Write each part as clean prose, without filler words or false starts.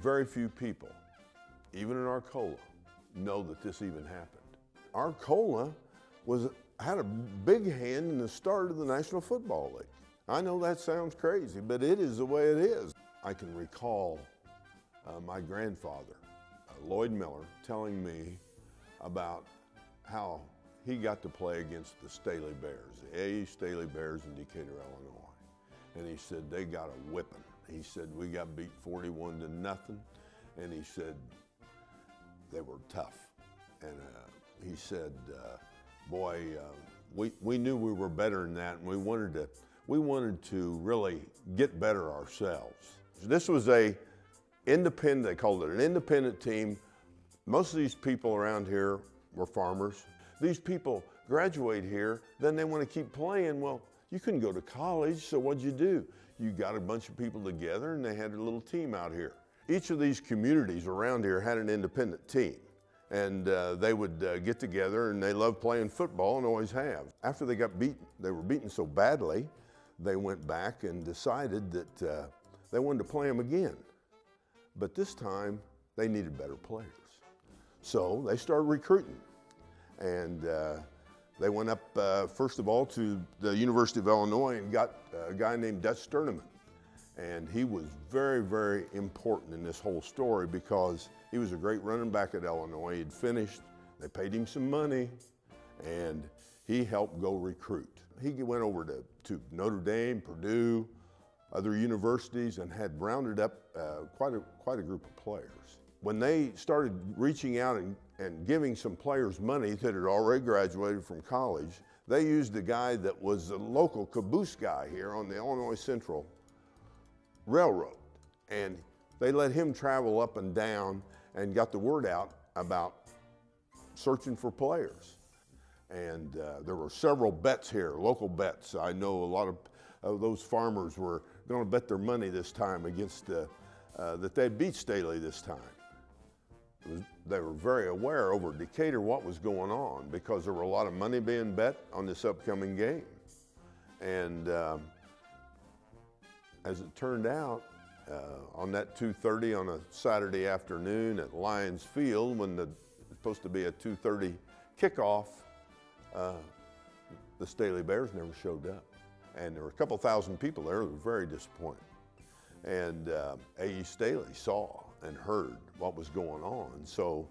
Very few people, even in Arcola, know that this even happened. Arcola had a big hand in the start of the National Football League. I know that sounds crazy, but it is the way it is. I can recall my grandfather, Lloyd Miller, telling me about how he got to play against the Staley Bears, the A.E. Staley Bears in Decatur, Illinois. And he said they got a whipping. He said we got beat 41-0, and he said they were tough. And he said, boy, we knew we were better than that, and we wanted to really get better ourselves. This was a independent, they called it an independent team. Most of these people around here were farmers. These people graduate here, then they want to keep playing. Well, you couldn't go to college, so what'd you do? You got a bunch of people together and they had a little team out here. Each of these communities around here had an independent team, and they would get together, and they loved playing football and always have. After they got beaten, they were beaten so badly, they went back and decided that they wanted to play them again. But this time, they needed better players. So they started recruiting. And they went up, first of all, to the University of Illinois and got a guy named Dutch Sterneman. And he was very, very important in this whole story because he was a great running back at Illinois. He'd finished, they paid him some money, and he helped go recruit. He went over to Notre Dame, Purdue, other universities, and had rounded up quite a group of players. When they started reaching out and giving some players money that had already graduated from college, they used a guy that was a local caboose guy here on the Illinois Central Railroad. And they let him travel up and down and got the word out about searching for players. And there were several bets here, local bets. I know a lot of those farmers were going to bet their money this time against that they'd beat Staley this time. They were very aware over Decatur what was going on because there were a lot of money being bet on this upcoming game. And as it turned out, on that 2:30 on a Saturday afternoon at Lions Field, when it's supposed to be a 2:30 kickoff, the Staley Bears never showed up. And there were a couple thousand people there who were very disappointed. And A.E. Staley saw and heard what was going on. So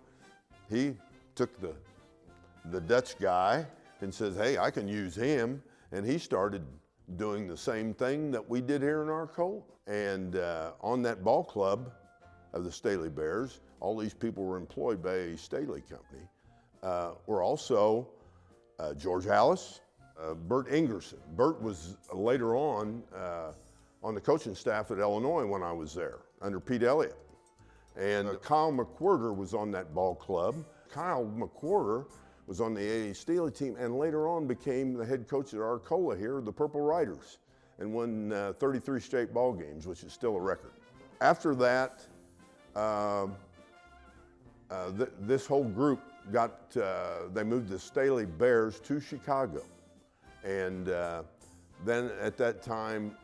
he took the Dutch guy and says, hey, I can use him. And he started doing the same thing that we did here in Arcola. And on that ball club of the Staley Bears, all these people were employed by A.E. Staley Company, were also George Hallis, Bert Ingerson. Bert was later on the coaching staff at Illinois when I was there, under Pete Elliott. And Kyle McWhirter was on that ball club. Kyle McWhirter was on the A.E. Staley team and later on became the head coach at Arcola here, the Purple Riders, and won 33 straight ball games, which is still a record. After that, this whole group they moved the Staley Bears to Chicago. And then at that time,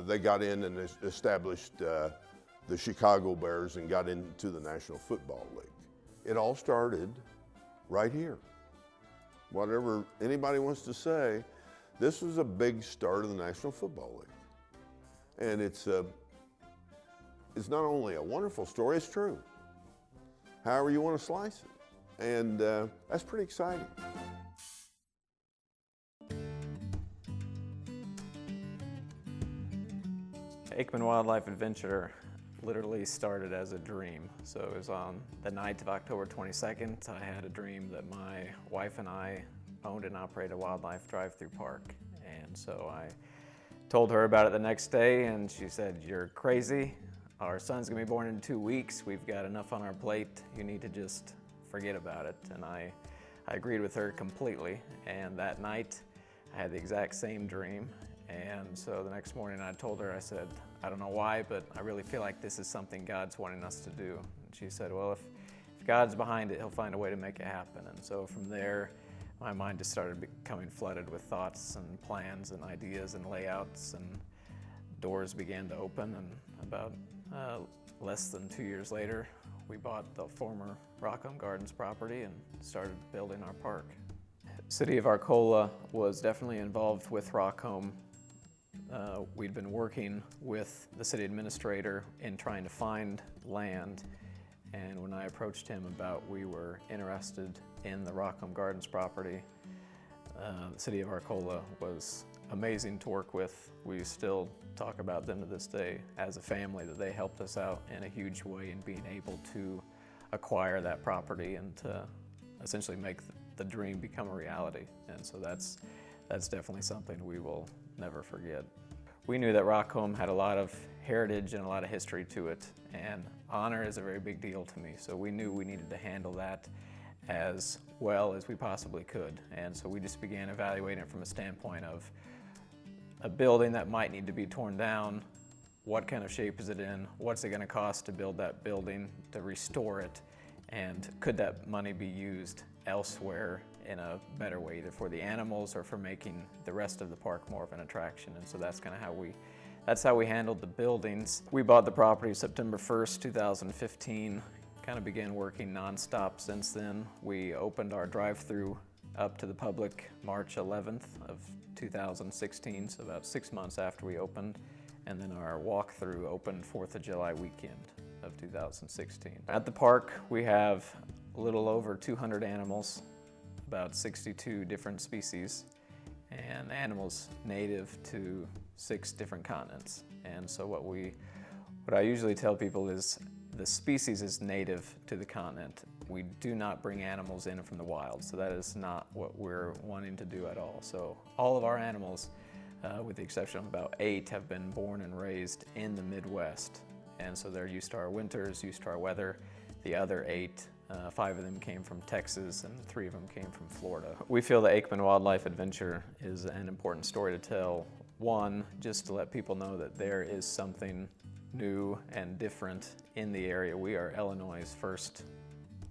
they got in and established the Chicago Bears and got into the National Football League. It all started right here. Whatever anybody wants to say, this was a big start of the National Football League. And it's not only a wonderful story, it's true. However you want to slice it. And that's pretty exciting. Aikman Wildlife Adventure literally started as a dream. So it was on the night of October 22nd, I had a dream that my wife and I owned and operated a wildlife drive-through park. And so I told her about it the next day, and she said, "You're crazy. Our son's gonna be born in 2 weeks. We've got enough on our plate. You need to just forget about it." And I agreed with her completely. And that night, I had the exact same dream. And so the next morning I told her, I said, "I don't know why, but I really feel like this is something God's wanting us to do." And she said, "Well, if God's behind it, he'll find a way to make it happen." And so from there, my mind just started becoming flooded with thoughts and plans and ideas and layouts, and doors began to open. And about Less than 2 years later, we bought the former Rockhome Gardens property and started building our park. City of Arcola was definitely involved with Rockhome. We'd been working with the city administrator in trying to find land, and when I approached him about we were interested in the Rockhome Gardens property, the City of Arcola was amazing to work with. We still talk about them to this day as a family, that they helped us out in a huge way in being able to acquire that property and to essentially make the dream become a reality. And so that's definitely something we will never forget. We knew that Rockhome had a lot of heritage and a lot of history to it, and honor is a very big deal to me. So we knew we needed to handle that as well as we possibly could. And so we just began evaluating it from a standpoint of a building that might need to be torn down. What kind of shape is it in? What's it going to cost to build that building, to restore it? And could that money be used elsewhere in a better way, either for the animals or for making the rest of the park more of an attraction? And so that's kind of how we handled the buildings. We bought the property September 1st, 2015. Kind of began working nonstop since then. We opened our drive-through up to the public March 11th of 2016, so about 6 months after we opened. And then our walkthrough opened 4th of July weekend of 2016. At the park, we have a little over 200 animals, about 62 different species, and animals native to 6 different continents. And so what I usually tell people is the species is native to the continent. We do not bring animals in from the wild, so that is not what we're wanting to do at all. So all of our animals, with the exception of about 8, have been born and raised in the Midwest. And so they're used to our winters, used to our weather. The other 8, 5 of them came from Texas and 3 of them came from Florida. We feel the Aikman Wildlife Adventure is an important story to tell. One, just to let people know that there is something new and different in the area. We are Illinois' first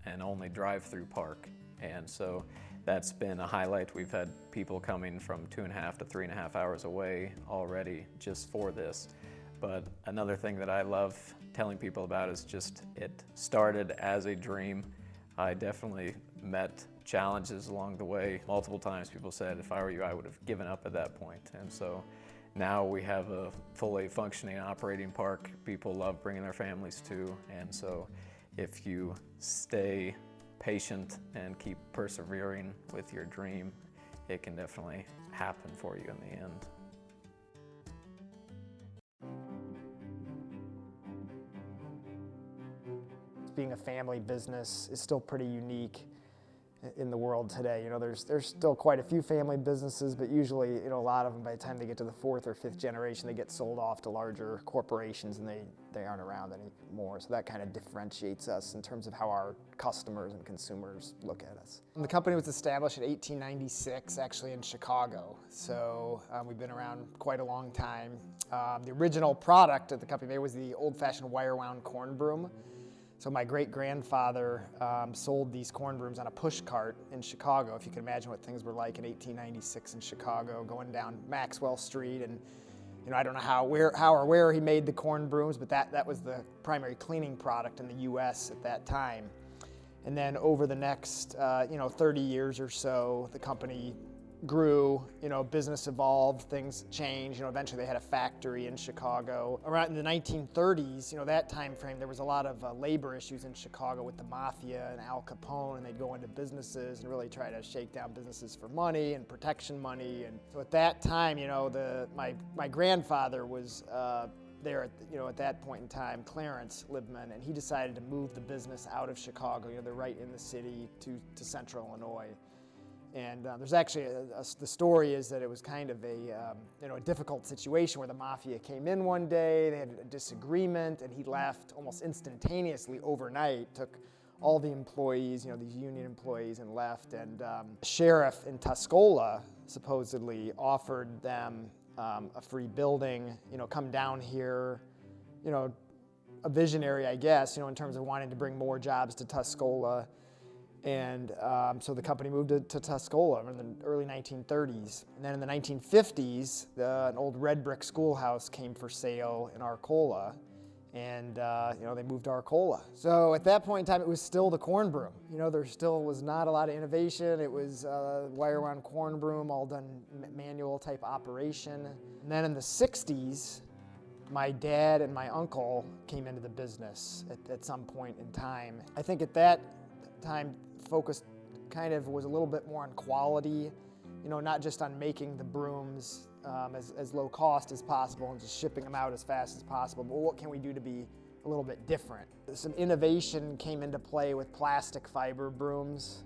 and only drive-through park, and so that's been a highlight. We've had people coming from 2.5 to 3.5 hours away already just for this. But another thing that I love telling people about is just it started as a dream. I definitely met challenges along the way. Multiple times people said, if I were you, I would have given up at that point. And so now we have a fully functioning operating park people love bringing their families to. And so if you stay patient and keep persevering with your dream, it can definitely happen for you in the end. Being a family business is still pretty unique in the world today. You know, there's still quite a few family businesses, but usually, you know, a lot of them, by the time they get to the 4th or 5th generation, they get sold off to larger corporations and they aren't around anymore. So that kind of differentiates us in terms of how our customers and consumers look at us. The company was established in 1896, actually in Chicago. So we've been around quite a long time. The original product that the company made was the old-fashioned wire-wound corn broom. So my great-grandfather sold these corn brooms on a push cart in Chicago. If you can imagine what things were like in 1896 in Chicago, going down Maxwell Street, and you know, I don't know how or where he made the corn brooms, but that was the primary cleaning product in the U.S. at that time. And then over the next 30 years or so, the company grew, you know, business evolved, things changed. You know, eventually they had a factory in Chicago. Around in the 1930s, you know, that time frame, there was a lot of labor issues in Chicago with the mafia and Al Capone, and they'd go into businesses and really try to shake down businesses for money and protection money. And so at that time, you know, my grandfather was there at that point in time, Clarence Libman, and he decided to move the business out of Chicago. You know, they're right in the city to central Illinois. And there's actually the story is that it was kind of a difficult situation where the mafia came in one day, they had a disagreement, and he left almost instantaneously overnight, took all the employees, you know, these union employees, and left. And the sheriff in Tuscola supposedly offered them a free building, you know, come down here, you know, a visionary, I guess, you know, in terms of wanting to bring more jobs to Tuscola. And so the company moved to Tuscola in the early 1930s. And then in the 1950s, an old red brick schoolhouse came for sale in Arcola. and they moved to Arcola. So at that point in time, it was still the corn broom. There still was not a lot of innovation. It was wire-wound corn broom, all done manual type operation. And then in the 60s, my dad and my uncle came into the business at some point in time. I think at that time, focus kind of was a little bit more on quality, not just on making the brooms as low cost as possible and just shipping them out as fast as possible, but what can we do to be a little bit different? Some innovation came into play with plastic fiber brooms,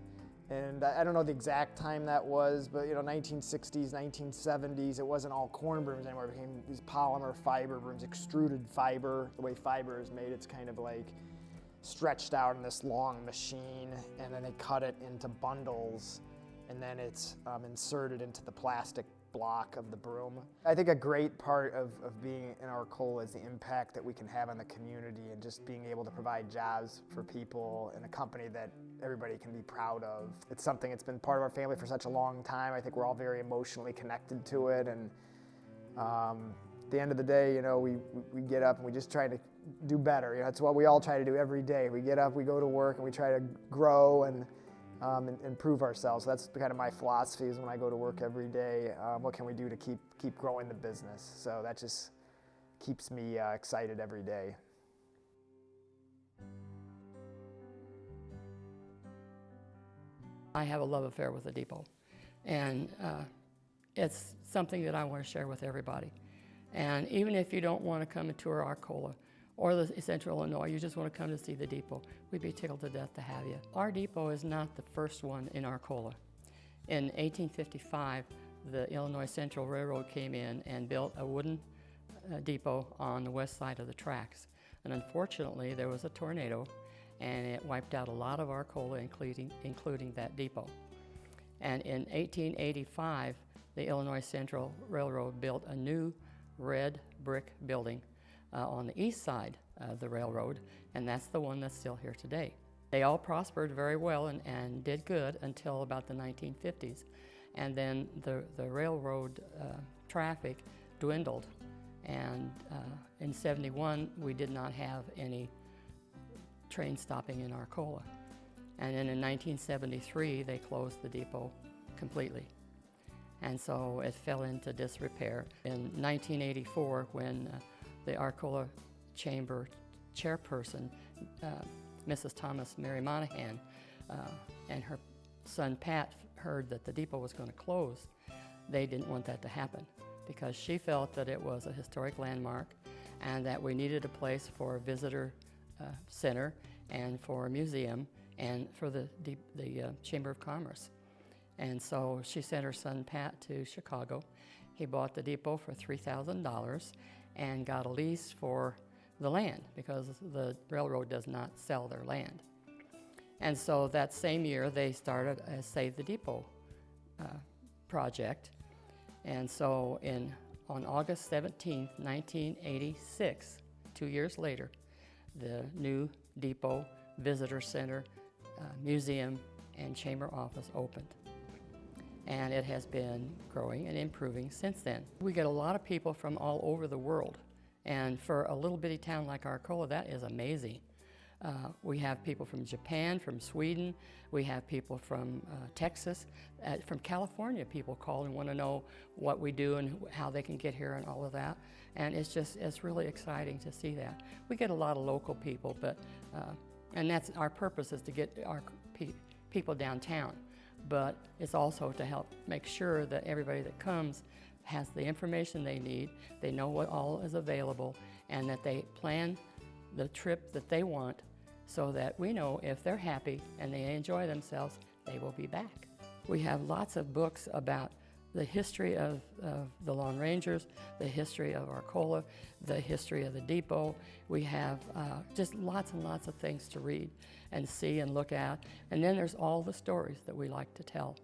and I don't know the exact time that was, but 1960s, 1970s, it wasn't all corn brooms anymore. It became these polymer fiber brooms, extruded fiber. The way fiber is made, it's kind of like stretched out in this long machine, and then they cut it into bundles, and then it's inserted into the plastic block of the broom. I think a great part of being in Arcola is the impact that we can have on the community and just being able to provide jobs for people in a company that everybody can be proud of. It's something that's been part of our family for such a long time. I think we're all very emotionally connected to it, and at the end of the day, we get up and we just try to do better. That's what we all try to do every day. We get up, we go to work, and we try to grow and improve ourselves. So that's kind of my philosophy is when I go to work every day, what can we do to keep growing the business? So that just keeps me excited every day. I have a love affair with the depot, and it's something that I want to share with everybody. And even if you don't want to come and tour Arcola or the Central Illinois, you just want to come to see the depot, we'd be tickled to death to have you. Our depot is not the first one in Arcola. In 1855, the Illinois Central Railroad came in and built a wooden depot on the west side of the tracks. And unfortunately, there was a tornado, and it wiped out a lot of Arcola, including that depot. And in 1885, the Illinois Central Railroad built a new red brick building on the east side of the railroad, and that's the one that's still here today. They all prospered very well and did good until about the 1950s, and then the railroad traffic dwindled, and in '71 we did not have any train stopping in Arcola, and then in 1973 they closed the depot completely. And so it fell into disrepair. In 1984, when the Arcola Chamber chairperson, Mrs. Thomas Mary Monahan, and her son Pat heard that the depot was going to close, they didn't want that to happen because she felt that it was a historic landmark and that we needed a place for a visitor center and for a museum and for the Chamber of Commerce. And so she sent her son Pat to Chicago. He bought the depot for $3,000 and got a lease for the land because the railroad does not sell their land. And so that same year they started a Save the Depot project. And so on August 17, 1986, 2 years later, the new depot, visitor center, museum, and chamber office opened. And it has been growing and improving since then. We get a lot of people from all over the world, and for a little bitty town like Arcola, that is amazing. We have people from Japan, from Sweden, we have people from Texas, from California. People call and want to know what we do and how they can get here and all of that. And it's really exciting to see that. We get a lot of local people, but and that's our purpose, is to get our people downtown. But it's also to help make sure that everybody that comes has the information they need, they know what all is available, and that they plan the trip that they want so that we know if they're happy and they enjoy themselves, they will be back. We have lots of books about the history of the Lone Rangers, the history of Arcola, the history of the depot. We have just lots and lots of things to read and see and look at. And then there's all the stories that we like to tell.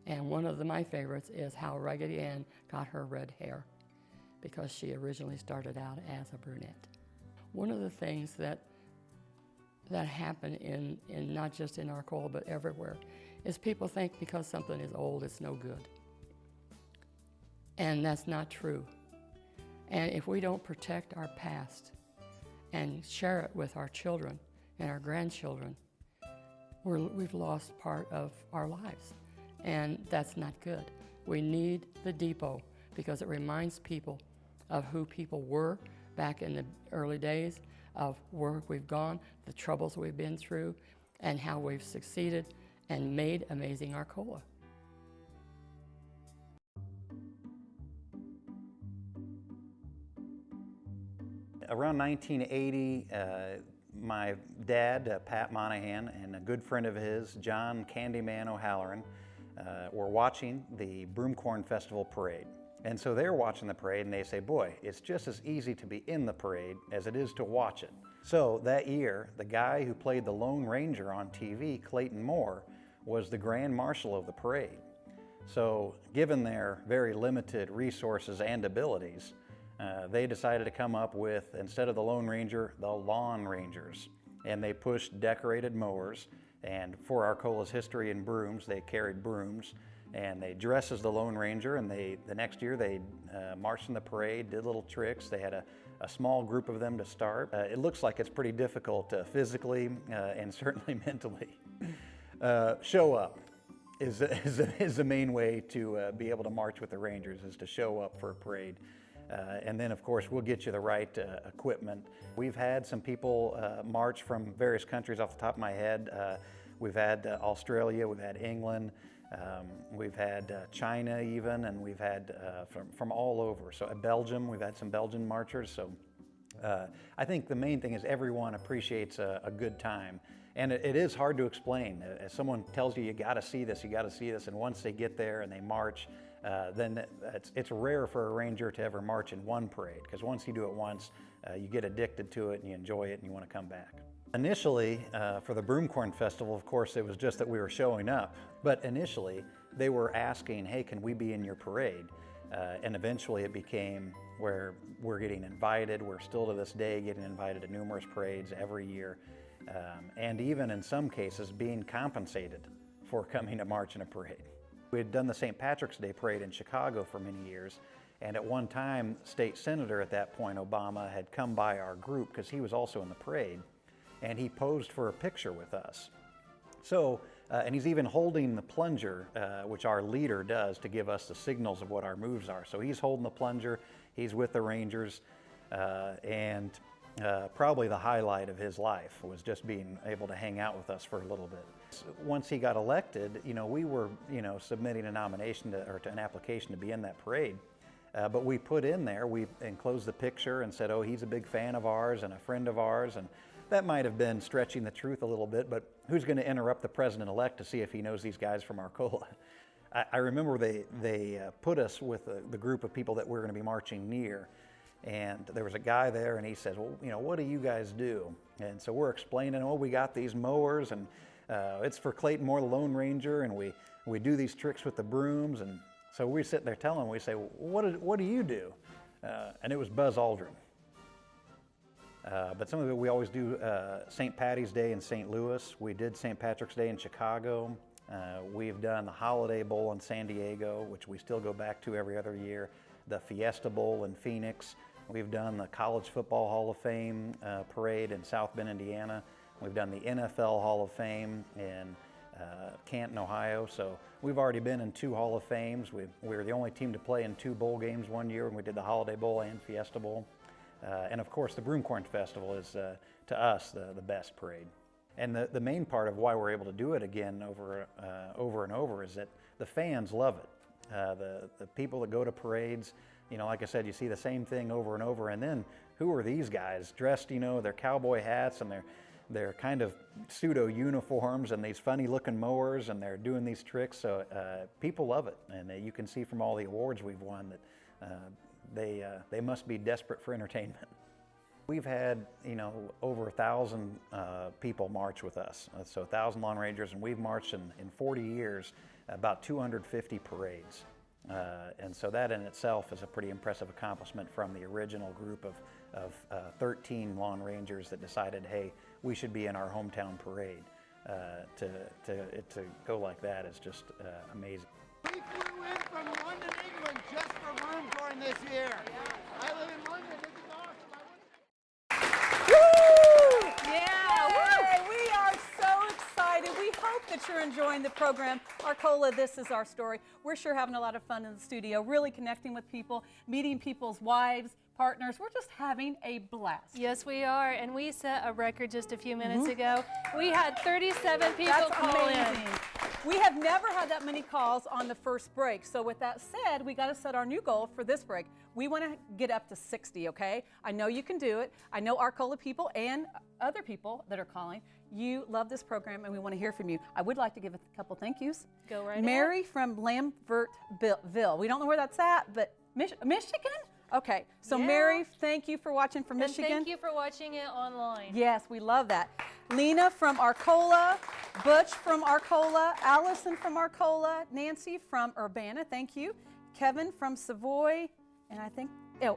And one of my favorites is how Raggedy Ann got her red hair, because she originally started out as a brunette. One of the things that happen in not just in Arcola but everywhere is people think because something is old, it's no good. And that's not true. And if we don't protect our past and share it with our children and our grandchildren, we've lost part of our lives, and that's not good. We need the depot because it reminds people of who people were back in the early days, of where we've gone, the troubles we've been through, and how we've succeeded and made amazing Arcola. Around 1980, my dad, Pat Monahan, and a good friend of his, John Candyman O'Halloran, were watching the Broomcorn Festival parade. And so they're watching the parade and they say, boy, it's just as easy to be in the parade as it is to watch it. So that year, the guy who played the Lone Ranger on TV, Clayton Moore, was the Grand Marshal of the parade. So given their very limited resources and abilities, they decided to come up with, instead of the Lone Ranger, the Lawn Rangers. And they pushed decorated mowers, and for Arcola's history in brooms, they carried brooms, and they dressed as the Lone Ranger, and the next year they marched in the parade, did little tricks. They had a small group of them to start. It looks like it's pretty difficult physically and certainly mentally. Show up is the main way to be able to march with the Rangers, is to show up for a parade. And then, of course, we'll get you the right equipment. We've had some people march from various countries off the top of my head. We've had Australia, we've had England, we've had China even, and we've had from all over. So Belgium, we've had some Belgian marchers. So I think the main thing is everyone appreciates a good time. And it is hard to explain. As someone tells you, you gotta see this, and once they get there and they march, then it's rare for a ranger to ever march in one parade, because once you do it once, you get addicted to it and you enjoy it and you want to come back. Initially, for the Broomcorn Festival, of course, it was just that we were showing up. But initially, they were asking, hey, can we be in your parade? And eventually it became where we're getting invited. We're still to this day getting invited to numerous parades every year. And even in some cases being compensated for coming to march in a parade. We had done the St. Patrick's Day parade in Chicago for many years, and at one time, State Senator at that point, Obama, had come by our group because he was also in the parade, and he posed for a picture with us. So, and he's even holding the plunger, which our leader does to give us the signals of what our moves are. So he's holding the plunger, he's with the Rangers, and probably the highlight of his life was just being able to hang out with us for a little bit. Once he got elected, we were, submitting a nomination or an application to be in that parade. But we put in there, we enclosed the picture and said, oh, he's a big fan of ours and a friend of ours. And that might have been stretching the truth a little bit, but who's going to interrupt the president-elect to see if he knows these guys from Arcola? I remember they put us with the group of people that we're going to be marching near. And there was a guy there, and he says, well, what do you guys do? And so we're explaining, we got these mowers, and it's for Clayton Moore, the Lone Ranger, and we do these tricks with the brooms. And so we sit there telling him, we say, what do you do? And it was Buzz Aldrin. But some of it, we always do St. Patty's Day in St. Louis. We did St. Patrick's Day in Chicago. We've done the Holiday Bowl in San Diego, which we still go back to every other year. The Fiesta Bowl in Phoenix. We've done the College Football Hall of Fame parade in South Bend, Indiana. We've done the NFL Hall of Fame in Canton, Ohio. So we've already been in 2 Hall of Fames. We were the only team to play in 2 bowl games one year when we did the Holiday Bowl and Fiesta Bowl. And of course, the Broomcorn Festival is, to us, the best parade. And the main part of why we're able to do it again over and over is that the fans love it. The people that go to parades, like I said, you see the same thing over and over. And then who are these guys dressed, their cowboy hats and their kind of pseudo uniforms and these funny looking mowers, and they're doing these tricks. So people love it. And you can see from all the awards we've won that they must be desperate for entertainment. We've had, over 1,000 people march with us. So 1,000 Lawn Rangers, and we've marched in 40 years about 250 parades. And so that in itself is a pretty impressive accomplishment from the original group of 13 Lawn Rangers that decided, hey, we should be in our hometown parade. To go like that is just amazing. We flew in from London, England, just for Broomcorn this year. I live in London. This is awesome. enjoying the program. Arcola, this is our story. We're sure having a lot of fun in the studio, really connecting with people, meeting people's wives, partners. We're just having a blast. Yes, we are, and we set a record just a few minutes ago. We had 37 people That's call amazing. in. We have never had that many calls on the first break. So with that said, we got to set our new goal for this break. We want to get up to 60, okay? I know you can do it. I know Arcola people and other people that are calling, you love this program and we want to hear from you. I would like to give a couple thank yous. Go right Mary from Lambertville. We don't know where that's at, but Michigan? Okay, so Yeah. Mary, thank you for watching from And Michigan. thank you for watching it online. Yes, we love that. Lena from Arcola, Butch from Arcola, Allison from Arcola, Nancy from Urbana, thank you. Kevin from Savoy, and I think,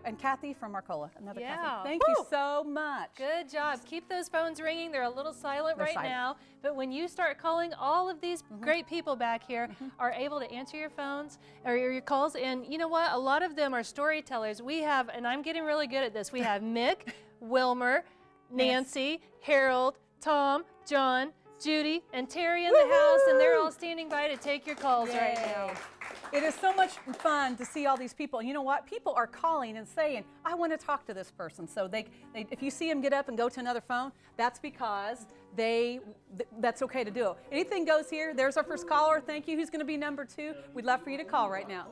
and Kathy from Arcola, another Yeah. Kathy. Thank you so much. Good job. Keep those phones ringing. They're a little silent They're right silent. now, but when you start calling, all of these great people back here are able to answer your phones or your calls. And you know what? A lot of them are storytellers. We have, and I'm getting really good at this, we have Mick, Wilmer, Nancy, Harold, Tom, John, Judy, and Terry in the house, and they're all standing by to take your calls right now. Yay. It is so much fun to see all these people. And you know what? People are calling and saying, I want to talk to this person. So they if you see them get up and go to another phone, that's because that's okay to do. Anything goes here. There's our first caller. Thank you. Who's going to be number 2? We'd love for you to call right now.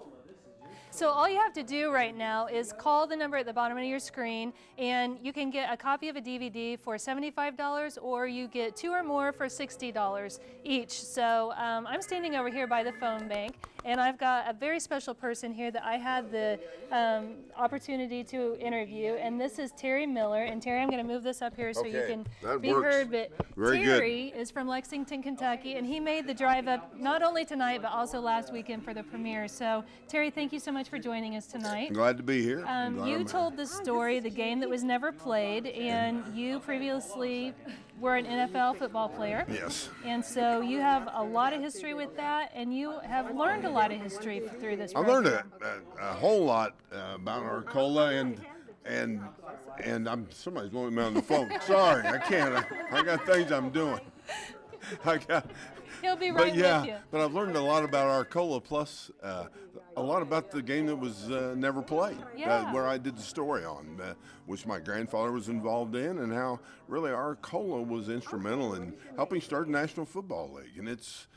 So all you have to do right now is call the number at the bottom of your screen, and you can get a copy of a DVD for $75, or you get 2 or more for $60 each. So I'm standing over here by the phone bank, and I've got a very special person here that I had the opportunity to interview, and this is Terry Miller. And Terry, I'm going to move this up here so you Okay, can that be works. heard. But Very good. Terry is from Lexington, Kentucky, and he made the drive up not only tonight but also last weekend for the premiere. So Terry, thank you so much for joining us tonight. Glad to be here. I'm glad You I'm told the story, the game that was never played, and you previously were an NFL football player. Yes. And so you have a lot of history with that, and you have learned a lot of history through this I program. learned a whole lot about Arcola and somebody's blowing me on the phone. Sorry, I can't. I got things I'm doing. He'll be right But yeah, with you. but I've learned a lot about Arcola, plus a lot about the game that was never played, Yeah. where I did the story on, which my grandfather was involved in, and how really Arcola was instrumental in helping start the National Football League. And it's,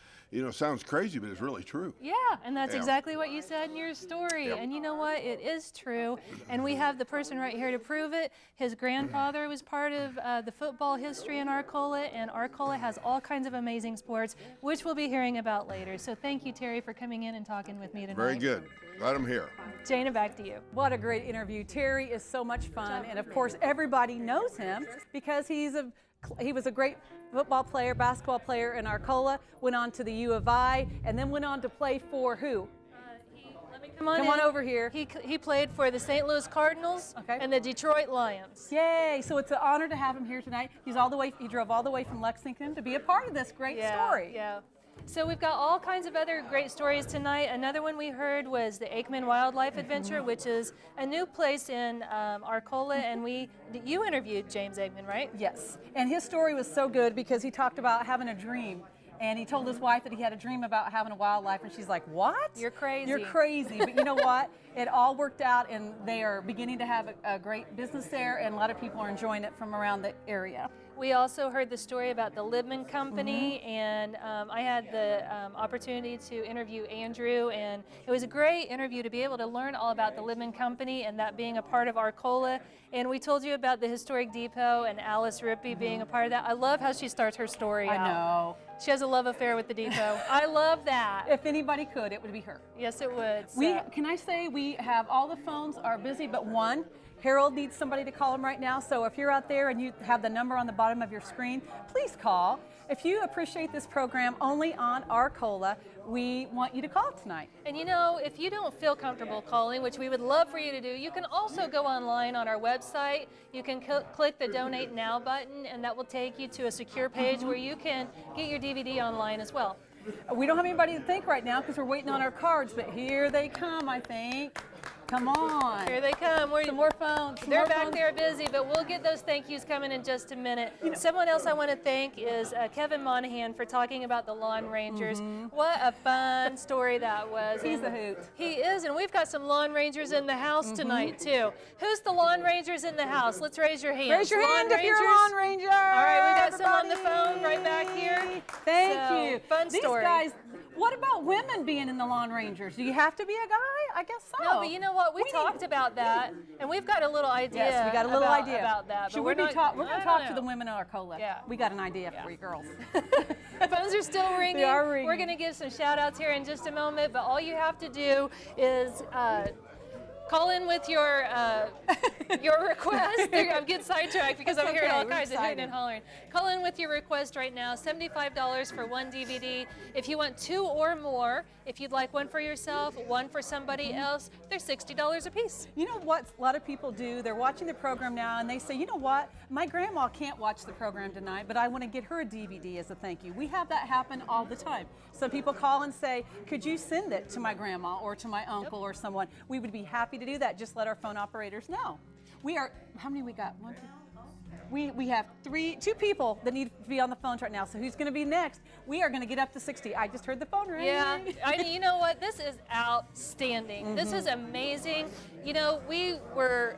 sounds crazy, but it's really true. Yeah, and that's Yeah. exactly what you said in your story. Yep. And you know what? It is true. And we have the person right here to prove it. His grandfather was part of the football history in Arcola, and Arcola has all kinds of amazing sports, which we'll be hearing about later. So thank you, Terry, for coming in and talking with me tonight. Very good. Glad I'm here. Jana, back to you. What a great interview. Terry is so much fun. And of course, everybody knows him because he was a great football player, basketball player in Arcola, went on to the U of I, and then went on to play for who? Come on Come on over here. He played for the St. Louis Cardinals Okay. and the Detroit Lions. Yay! So it's an honor to have him here tonight. He drove all the way from Lexington to be a part of this great story. Yeah. So we've got all kinds of other great stories tonight. Another one we heard was the Aikman Wildlife Adventure, which is a new place in Arcola, and you interviewed James Aikman, right? Yes. And his story was so good because he talked about having a dream. And he told his wife that he had a dream about having a wildlife, and she's like, what? You're crazy. You're crazy. But you know what? It all worked out, and they are beginning to have a great business there, and a lot of people are enjoying it from around the area. We also heard the story about the Libman Company, and I had the opportunity to interview Andrew, and it was a great interview to be able to learn all about the Libman Company and that being a part of Arcola. And we told you about the Historic Depot and Alice Rippey being a part of that. I love how she starts her story out. I know. She has a love affair with the depot. I love that. If anybody could, it would be her. Yes, it would. Can I say we have all the phones are busy, but one. Harold needs somebody to call him right now. So if you're out there and you have the number on the bottom of your screen, please call. If you appreciate this program only on Arcola, we want you to call tonight. And you know, if you don't feel comfortable calling, which we would love for you to do, you can also go online on our website. You can click the Donate Now button, and that will take you to a secure page where you can get your DVD online as well. We don't have anybody to thank right now because we're waiting on our cards, but here they come, I think. Come on. Here they come. Some more phones. some They're more back phones. there busy, but we'll get those thank yous coming in just a minute. Someone else I want to thank is Kevin Monahan for talking about the Lawn Rangers. What a fun story that was. He's And a hoot. He is, and we've got some Lawn Rangers in the house tonight, too. Who's the Lawn Rangers in the house? Let's raise your hands. Raise your hand if you're a Rangers? Lawn Ranger. All right, we got some on the everybody. phone right back here. Thank So, you. Fun These story. guys, what about women being in the Lawn Rangers? Do you have to be a guy? I guess so. No, but you know what? We talked about that, and we've got a little idea. Yes, we got a little about, idea about that. Should but we we're be not, talk? We're I going to don't talk to know. the women in Arcola. Yeah. We got an idea for you girls. Phones are still ringing. They are ringing. We're going to give some shout outs here in just a moment, but all you have to do is call in with your request. I'm getting sidetracked because It's I'm hearing okay, all we're kinds of hooting excited. and hollering. Call in with your request right now, $75 for one DVD. If you want 2 or more, if you'd like one for yourself, one for somebody else, they're $60 a piece. You know what a lot of people do? They're watching the program now and they say, you know what? My grandma can't watch the program tonight, but I want to get her a DVD as a thank you. We have that happen all the time. Some people call and say, could you send it to my grandma or to my uncle or someone? We would be happy to do that. Just let our phone operators know. We are, how many we got? 1, 2. We have 2 people that need to be on the phones right now. So who's going to be next? We are going to get up to 60. I just heard the phone ring. Yeah, you know what? This is outstanding. This is amazing. You know, we were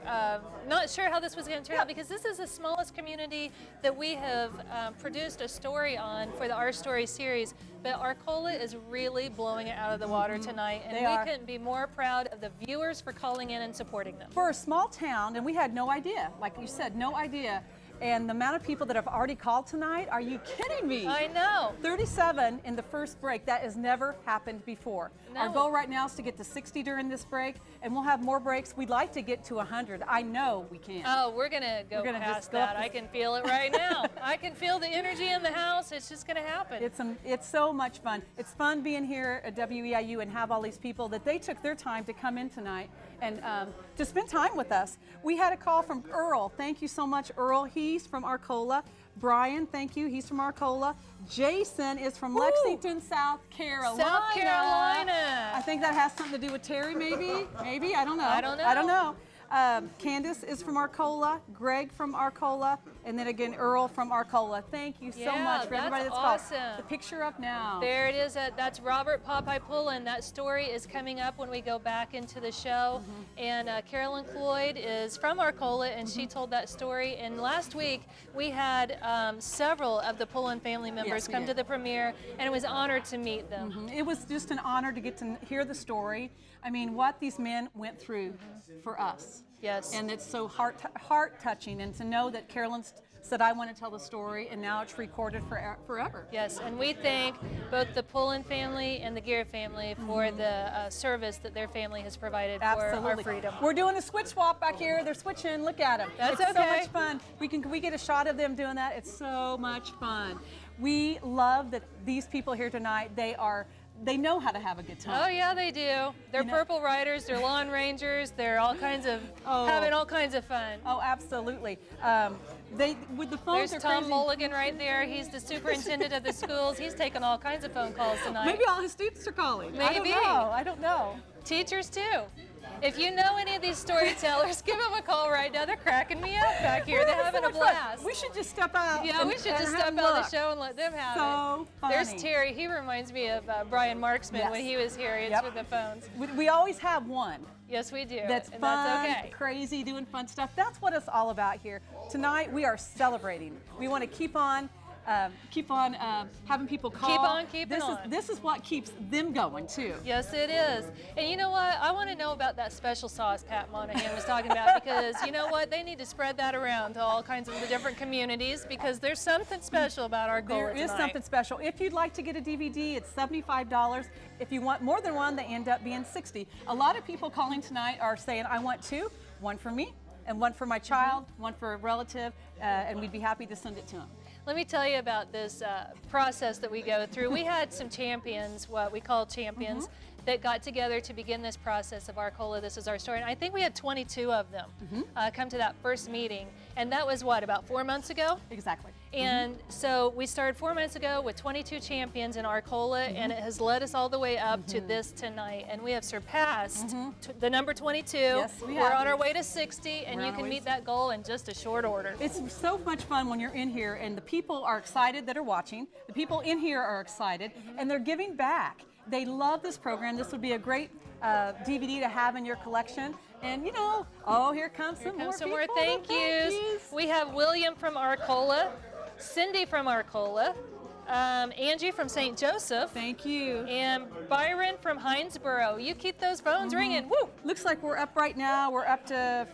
not sure how this was going to turn out because this is the smallest community that we have produced a story on for the Our Story series. But Arcola is really blowing it out of the water tonight, and They we are. couldn't be more proud of the viewers for calling in and supporting them. For a small town, and we had no idea, like you said, no idea. And the amount of people that have already called tonight, are you kidding me? I know. 37 in the first break. That has never happened before. Our No. goal right now is to get to 60 during this break, and we'll have more breaks. We'd like to get to 100. I know we can. Oh, we're gonna go We're gonna just past go up that. the- I can feel it right now. I can feel the energy in the house. It's just gonna happen. It's so much fun. It's fun being here at WEIU and have all these people that they took their time to come in tonight and to spend time with us. We had a call from Earl. Thank you so much, Earl. He's from Arcola. Brian, thank you. He's from Arcola. Jason is from Lexington, South Carolina. South Carolina. I think that has something to do with Terry, maybe. Maybe, I don't know. I don't know. I don't know. Candace is from Arcola, Greg from Arcola, and then again Earl from Arcola. Thank you so Yeah, much for that's everybody that's awesome. called. The picture up now. There it is. That's Robert Popeye Pullen. That story is coming up when we go back into the show. And Carolyn Cloyd is from Arcola, and she told that story. And last week, we had several of the Pullen family members we come did. to the premiere, and it was honored to meet them. It was just an honor to get to hear the story. I mean, what these men went through for us. Yes. And it's so heart touching, and to know that Carolyn said, I want to tell the story, and now it's recorded forever. Yes, and we thank both the Pullen family and the Gear family for the service that their family has provided for Absolutely. our freedom. We're doing a switch swap back here. They're switching. Look at them. That's it's so okay. much fun. Can we get a shot of them doing that? It's so much fun. We love that these people here tonight, they know how to have a good time. Oh yeah, they do. They're Purple Riders, they're Lawn Rangers, they're all kinds of having all kinds of fun. Oh, absolutely. With the phones, There's they're Tom crazy. Mulligan right there. He's the superintendent of the schools. He's taking all kinds of phone calls tonight. Maybe all his students are calling. Maybe. I don't know. Teachers too. If you know any of these storytellers, give them a call right now. They're cracking me up back here. They're having a so much fun. blast. We should just step out. Yeah, we should just step out of the show and let them have So it. There's funny. Terry. He reminds me of Brian Marksman Yes. when he was here answering the phones. We always have one. Yes, we do. That's and fun, that's okay. crazy, doing fun stuff. That's what it's all about here. Tonight we are celebrating. We want to keep on having people call. Keep on keeping on. This is what keeps them going too. Yes, it is. And you know what? I want to know about that special sauce Pat Monahan was talking about because you know what? They need to spread that around to all kinds of the different communities because there's something special about our goal There is something special. If you'd like to get a DVD, it's $75. If you want more than one, they end up being $60. A lot of people calling tonight are saying, I want 2, one for me and one for my child, one for a relative, and we'd be happy to send it to them. Let me tell you about this process that we go through. We had some champions, what we call champions, that got together to begin this process of Arcola, This Is Our Story. And I think we had 22 of them come to that first meeting. And that was what, about 4 months ago? Exactly. And so we started 4 months ago with 22 champions in Arcola, and it has led us all the way up to this tonight. And we have surpassed the number 22. Yes, we We're have. on our way to 60, and We're you on our can way meet to that goal in just a short order. It's so much fun when you're in here, and the people are excited that are watching. The people in here are excited, and they're giving back. They love this program. This would be a great DVD to have in your collection. And you know, oh, here comes some more Some people. more thank yous. We have William from Arcola, Cindy from Arcola, Angie from St. Joseph, Thank you. and Byron from Hinesboro. You keep those phones ringing. Woo! Looks like we're up right now. We're up to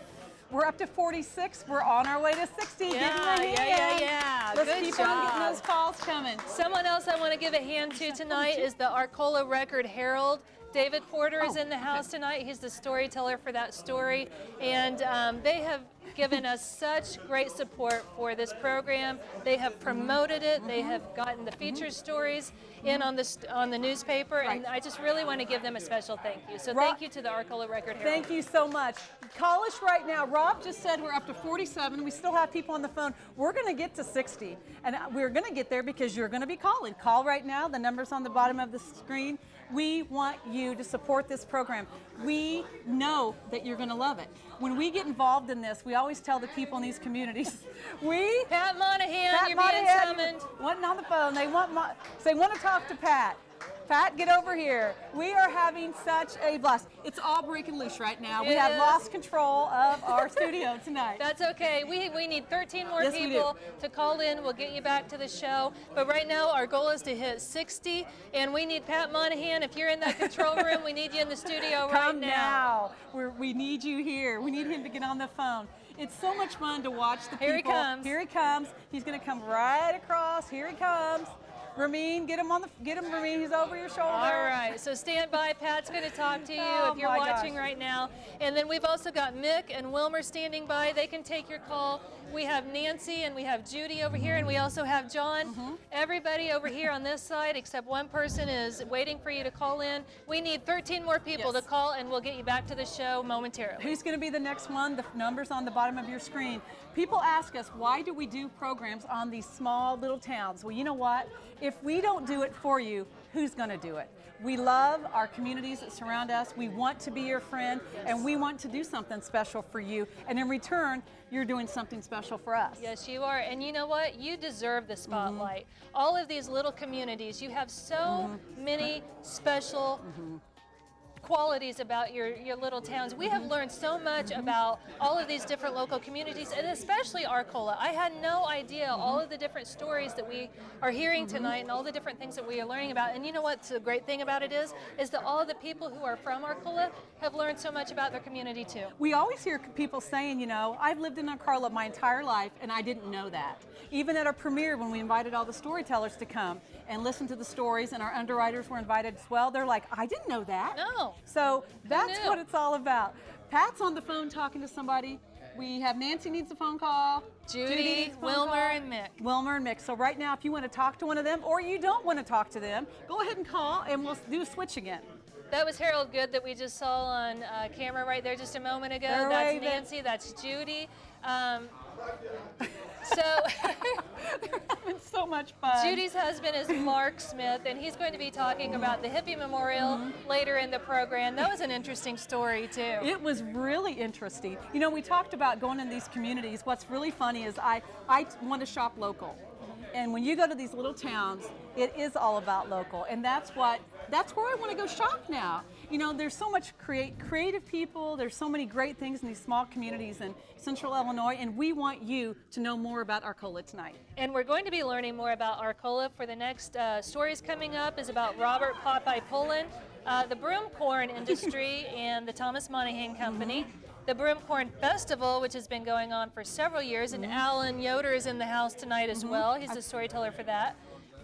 46. We're on our way to 60. Give them a hand. yeah. Let's Good keep job. on getting those calls coming. Someone else I want to give a hand to tonight is the Arcola Record Herald. David Porter is in the house tonight. He's the storyteller for that story, and they have given us such great support for this program. They have promoted it. They have gotten the featured stories in on the newspaper, and I just really want to give them a special thank you. So thank you to the Arcola Record Herald. Thank you so much. Call us right now. Rob just said we're up to 47. We still have people on the phone. We're going to get to 60, and we're going to get there because you're going to be calling. Call right now. The number's on the bottom of the screen. We want you to support this program. We know that you're going to love it. When we get involved in this, we always tell the people in these communities, Pat Monahan, Pat you're being Monahan, summoned. wanting on the phone. They want to talk to Pat. Pat, get over here. We are having such a blast. It's all breaking loose right now. We It have is. lost control of our studio tonight. That's okay. We need 13 more Yes, we people to call in. We'll get you back to the show. But right now, our goal is to hit 60, and we need Pat Monahan. If you're in that control room, we need you in the studio right Come now. We need you here. We need him to get on the phone. It's so much fun to watch the people. Here he comes. Here he comes. He's going to come right across. Here he comes. Ramin, get him, Ramin. He's over your shoulder. All right, so stand by. Pat's going to talk to you Oh, if you're my watching gosh. right now. And then we've also got Mick and Wilmer standing by. They can take your call. We have Nancy and we have Judy over here, and we also have John. Everybody over here on this side, except one person, is waiting for you to call in. We need 13 more people Yes. to call, and we'll get you back to the show momentarily. Who's going to be the next one? The number's on the bottom of your screen. People ask us, why do we do programs on these small little towns? Well, you know what? If we don't do it for you, who's going to do it? We love our communities that surround us. We want to be your friend, and we want to do something special for you. And in return, you're doing something special for us. Yes, you are. And you know what? You deserve the spotlight. All of these little communities, you have so many special qualities about your little towns. We have learned so much about all of these different local communities, and especially Arcola. I had no idea all of the different stories that we are hearing tonight and all the different things that we are learning about. And you know what the great thing about it is that all of the people who are from Arcola have learned so much about their community too. We always hear people saying, you know, I've lived in Arcola my entire life and I didn't know that. Even at our premiere, when we invited all the storytellers to come and listen to the stories, and our underwriters were invited as well, they're like, I didn't know that. No. So that's knew? what it's all about. Pat's on the phone talking to somebody. We have Nancy needs a phone call. Judy, needs a phone Wilmer, call. and Mick. Wilmer and Mick. So right now, if you want to talk to one of them or you don't want to talk to them, go ahead and call and we'll do a switch again. That was Harold Good that we just saw on camera right there just a moment ago. They're That's waving. Nancy, that's Judy. So They're having so much fun. Judy's husband is Mark Smith, and he's going to be talking about the Hippie Memorial later in the program. That was an interesting story too. It was really interesting. You know, we talked about going in these communities. What's really funny is I want to shop local. And when you go to these little towns, it is all about local. And that's where I want to go shop now. You know, there's so much creative people. There's so many great things in these small communities in Central Illinois. And we want you to know more about Arcola tonight. And we're going to be learning more about Arcola. For the next stories coming up is about Robert Popeye Pullen, the broom corn industry, and the Thomas Monahan Company. The Broom Corn Festival, which has been going on for several years, and Alan Yoder is in the house tonight as well. He's the storyteller for that.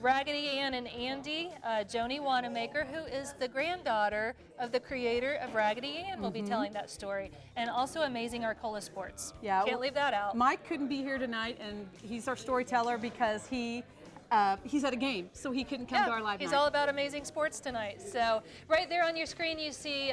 Raggedy Ann and Andy, Joni Wanamaker, who is the granddaughter of the creator of Raggedy Ann, will be telling that story. And also Amazing Arcola Sports. Yeah, Can't leave that out. Mike couldn't be here tonight, and he's our storyteller because he he's at a game, so he couldn't come to our live he's night. all about amazing sports tonight. So right there on your screen, you see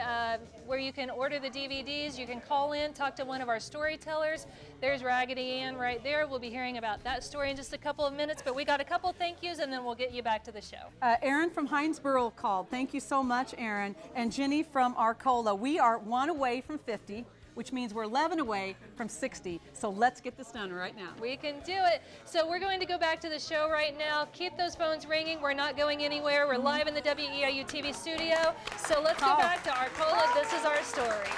where you can order the DVDs. You can call in, talk to one of our storytellers. There's Raggedy Ann right there. We'll be hearing about that story in just a couple of minutes, but we got a couple thank yous, and then we'll get you back to the show. Aaron from Hinesboro called. Thank you so much, Aaron. And Jenny from Arcola. We are 1 away from 50, which means we're 11 away from 60. So let's get this done right now. We can do it. So we're going to go back to the show right now. Keep those phones ringing. We're not going anywhere. We're live in the WEIU TV studio. So let's go back to Arcola. This is our story.